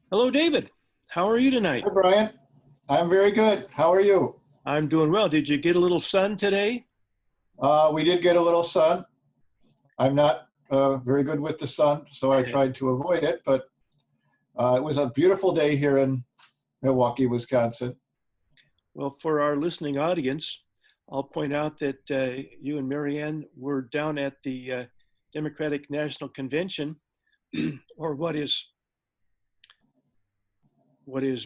Hello, David. How are you tonight? Hi, Brian. I'm very good. How are you? I'm doing well. Did you get a little sun today? We did get a little sun. I'm not very good with the sun, so I tried to avoid it, but it was a beautiful day here in Milwaukee, Wisconsin. Well, for our listening audience, I'll point out that you and Marianne were down at the Democratic National Convention, or what is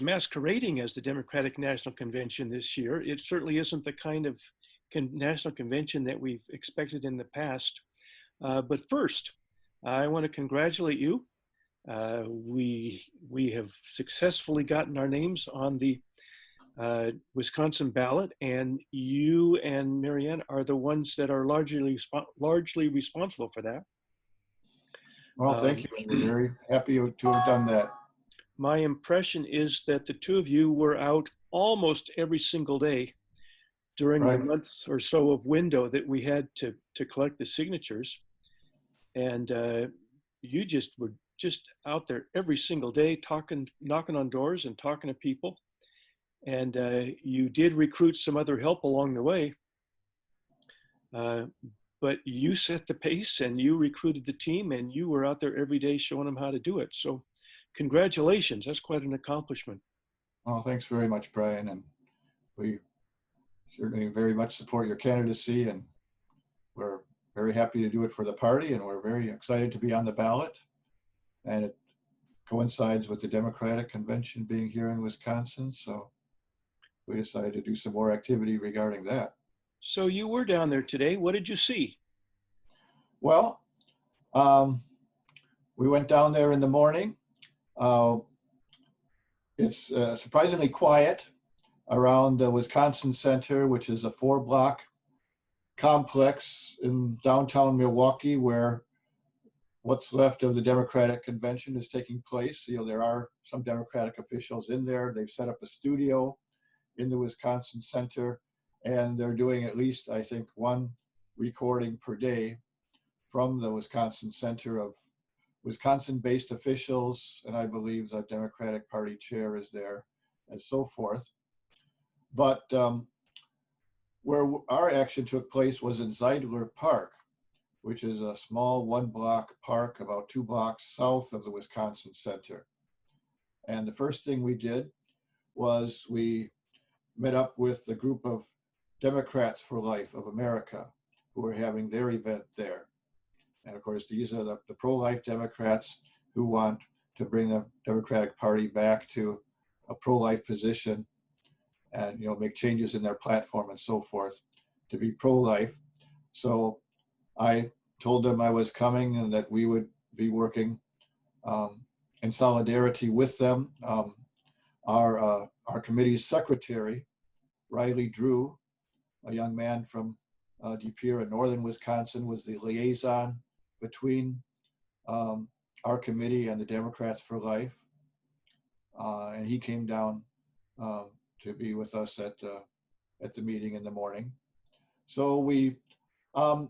masquerading as the Democratic National Convention this year. It certainly isn't the kind of national convention that we've expected in the past. But first, I want to congratulate you. We have successfully gotten our names on the Wisconsin ballot, and you and Marianne are the ones that are largely responsible for that. Well, thank Um, you. We're very happy to have done that. my impression is that the two of you were out almost every single day during the Right. month or so of window that we had to collect the signatures, and you just were just out there every single day talking, knocking on doors and talking to people. And you did recruit some other help along the way, uh, but you set the pace and you recruited the team and you were out there every day showing them how to do it. So congratulations, that's quite an accomplishment. Well, thanks very much, Brian. And we certainly very much support your candidacy, and we're very happy to do it for the party, and we're very excited to be on the ballot. And it coincides with the Democratic Convention being here in Wisconsin, so we decided to do some more activity regarding that. So you were down there today. What did you see? Well, um, we went down there in the morning. Uh, it's surprisingly quiet around the Wisconsin Center, which is a 4-block complex in downtown Milwaukee where what's left of the Democratic Convention is taking place. There are some Democratic officials in there. They've set up a studio in the Wisconsin Center, and they're doing at least, I think, one recording per day from the Wisconsin Center of Wisconsin-based officials, and I believe the Democratic Party chair is there, and so forth. But where our action took place was in Zeidler Park, which is a small 1-block park about 2 blocks south of the Wisconsin Center. And the first thing we did was we met up with a group of Democrats for Life of America who are having their event there. And of course, these are the pro-life Democrats who want to bring the Democratic Party back to a pro-life position and make changes in their platform and so forth to be pro-life. So I told them I was coming and that we would be working in solidarity with them. Our committee's secretary, Riley Drew, a young man from De Pere in northern Wisconsin, was the liaison between our committee and the Democrats for Life. And he came down to be with us at the meeting in the morning. So we kind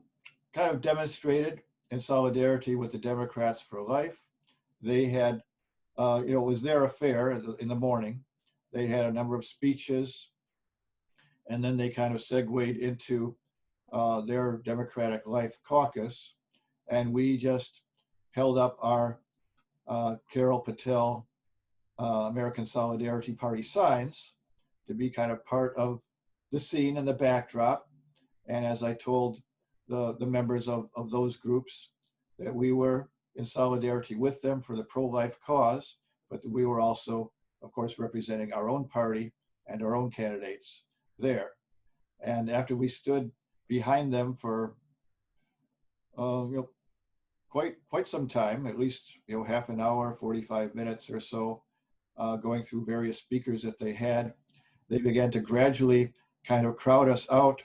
of demonstrated in solidarity with the Democrats for Life. They had, it was their affair in the morning. They had a number of speeches, and then they kind of segued into their Democratic Life caucus, and we just held up our Carol Patel American Solidarity Party signs to be kind of part of the scene and the backdrop. And as I told the members of those groups, that we were in solidarity with them for the pro-life cause, but that we were also, of course, representing our own party and our own candidates there. And after we stood behind them for quite some time, at least half an hour, 45 minutes or so, going through various speakers that they had, they began to gradually kind of crowd us out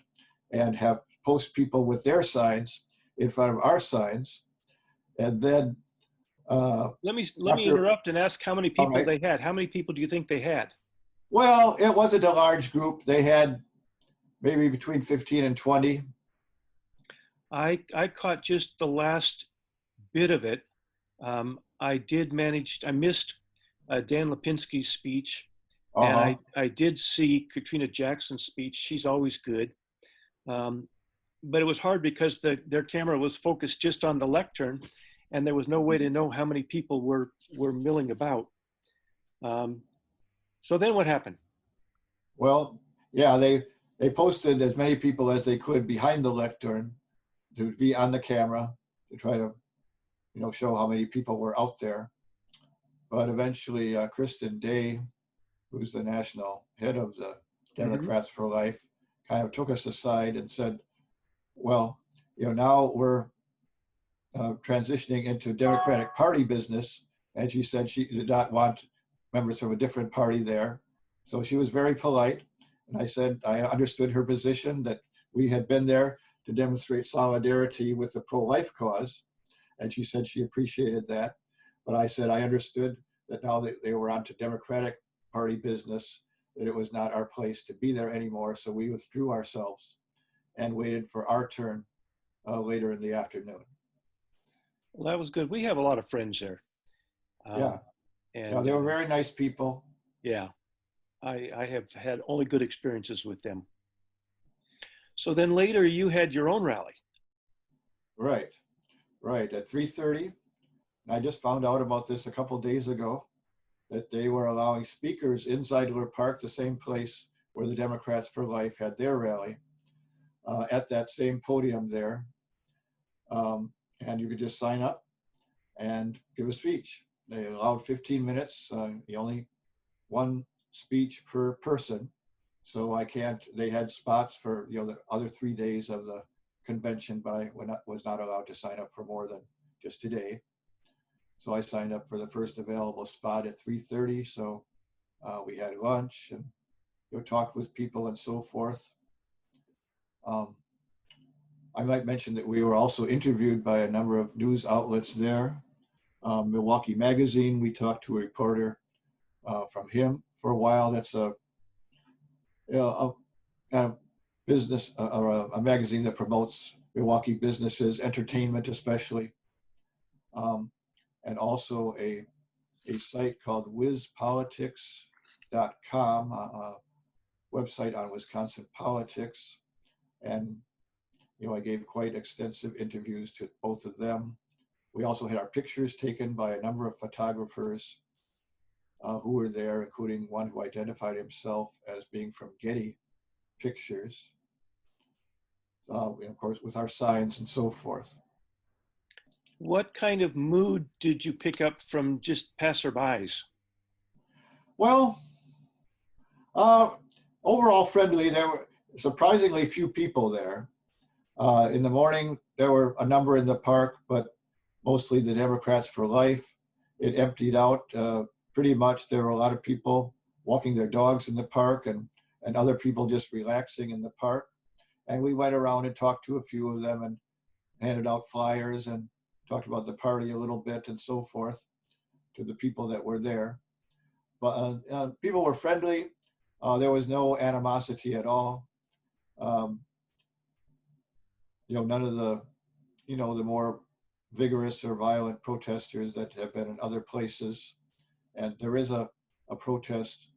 and have post people with their signs in front of our signs. And then let me interrupt and ask how many all people right. they had. How many people do you think they had? Well, it wasn't a large group. They had maybe between 15 and 20. I caught just the last bit of it. I missed Dan Lipinski's speech, and Uh-huh. I did see Katrina Jackson's speech. She's always good. Um, but it was hard because their camera was focused just on the lectern, and there was no way to know how many people were milling about. Um, so then what happened? Well, yeah, they posted as many people as they could behind the lectern to be on the camera to try to, show how many people were out there. But eventually, Kristen Day, who's the national head of the Mm-hmm. Democrats for Life, kind of took us aside and said, well, now we're transitioning into Democratic Party business. And she said she did not want members from a different party there. So she was very polite. And I said I understood her position that we had been there to demonstrate solidarity with the pro-life cause. And she said she appreciated that. But I said I understood that now that they were on to Democratic Party business, that it was not our place to be there anymore. So we withdrew ourselves and waited for our turn later in the afternoon. Well, that was good. We have a lot of friends there, Yeah, um, and they were very nice people. yeah, I have had only good experiences with them. So then later you had your own rally. Right, right. At 3:30, and I just found out about this a couple days ago, that they were allowing speakers in Zeidler Park, the same place where the Democrats for Life had their rally, at that same podium there. And you could just sign up and give a speech. They allowed 15 minutes, the only one speech per person. So they had spots for, the other 3 days of the convention, but I was not allowed to sign up for more than just today. So I signed up for the first available spot at 3:30. So we had lunch and talked with people and so forth. Um, I might mention that we were also interviewed by a number of news outlets there. Milwaukee Magazine, we talked to a reporter from him for a while. That's a kind of business or a magazine that promotes Milwaukee businesses, entertainment especially, and also a site called wizpolitics.com, a website on Wisconsin politics. And I gave quite extensive interviews to both of them. We also had our pictures taken by a number of photographers who were there, including one who identified himself as being from Getty Pictures, of course, with our signs and so forth. What kind of mood did you pick up from just passerbys? Well, uh, overall friendly. There were surprisingly few people there. In the morning, there were a number in the park, but mostly the Democrats for Life. It emptied out pretty much. There were a lot of people walking their dogs in the park and other people just relaxing in the park. And we went around and talked to a few of them and handed out flyers and talked about the party a little bit and so forth to the people that were there. But people were friendly. There was no animosity at all. Um, none of the, the more vigorous or violent protesters that have been in other places. And there is a protest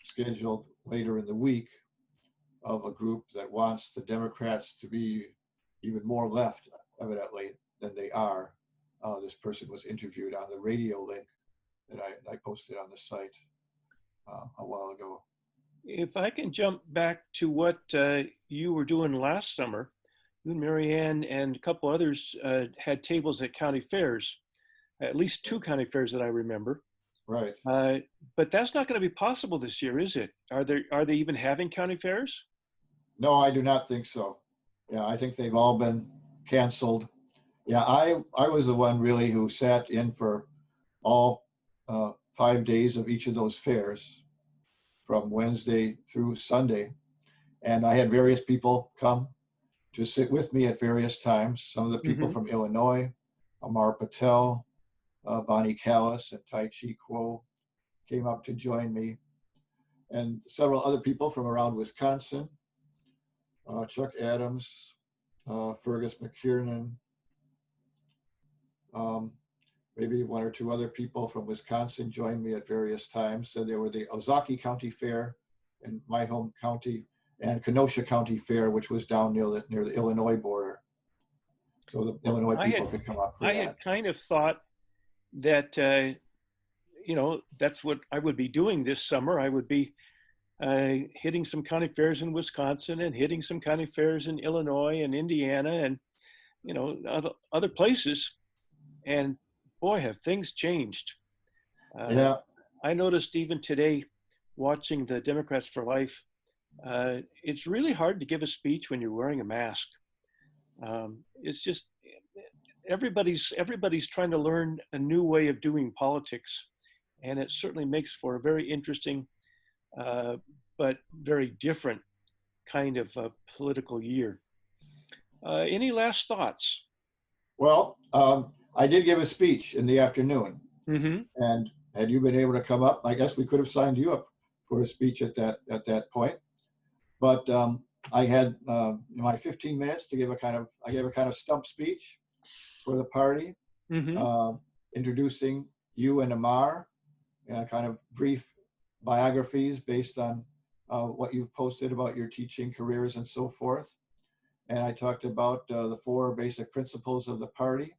scheduled later in the week of a group that wants the Democrats to be even more left, evidently, than they are. This person was interviewed on the radio link that I posted on the site a while ago. If I can jump back to what you were doing last summer, you and Marianne and a couple others had tables at county fairs, at least two county fairs that I remember. Right. But that's not going to be possible this year, is it? Are they even having county fairs? No, I do not think so. Yeah, I think they've all been canceled. Yeah, I was the one really who sat in for all 5 days of each of those fairs from Wednesday through Sunday. And I had various people come to sit with me at various times. Some of the people Mm-hmm. from Illinois, Amar Patel, Bonnie Callis, and Tai Chi Kuo came up to join me. And several other people from around Wisconsin, Chuck Adams, Fergus McKiernan, maybe one or two other people from Wisconsin joined me at various times. So there were the Ozaukee County Fair in my home county, and Kenosha County Fair, which was down near the Illinois border. So the Illinois people could come up for I that. had kind of thought that, that's what I would be doing this summer. I would be hitting some county fairs in Wisconsin and hitting some county fairs in Illinois and Indiana and, other places. And boy, have things changed. Yeah. I noticed even today, watching the Democrats for Life, it's really hard to give a speech when you're wearing a mask. It's just everybody's trying to learn a new way of doing politics, and it certainly makes for a very interesting, but very different kind of political year. Any last thoughts? Well, I did give a speech in the afternoon, Mm-hmm. and had you been able to come up, I guess we could have signed you up for a speech at that point. But I had my 15 minutes to I gave a kind of stump speech for the party, Mm-hmm. introducing you and Amar, kind of brief biographies based on what you've posted about your teaching careers and so forth. And I talked about the 4 basic principles of the party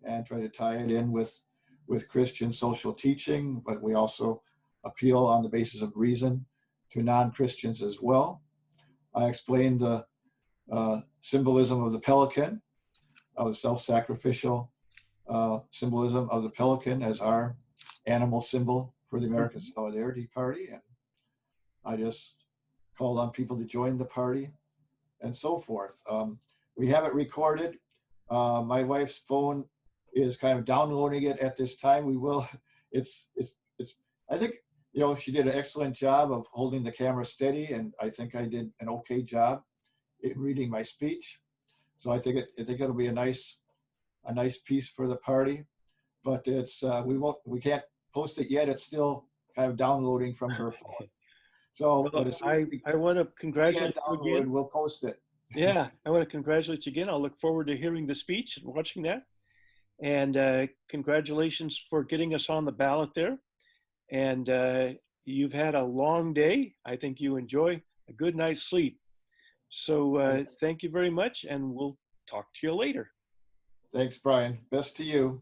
and try to tie it in with Christian social teaching, but we also appeal on the basis of reason to non-Christians as well. I explained the symbolism of the pelican, of the self-sacrificial symbolism of the pelican as our animal symbol for the American Solidarity Party. And I just called on people to join the party and so forth. We have it recorded. My wife's phone is kind of downloading it at this time. We will, I think, she did an excellent job of holding the camera steady, and I think I did an okay job in reading my speech. So I think it'll be a nice piece for the party, but it's we can't post it yet. It's still kind of downloading from her phone. So, Well, but as soon as I want to we get congratulate it you downloaded, again. we'll post it. Yeah, I want to congratulate you again. I'll look forward to hearing the speech and watching that. And congratulations for getting us on the ballot there. And you've had a long day. I think you enjoy a good night's sleep. So thank you very much, and we'll talk to you later. Thanks, Brian. Best to you.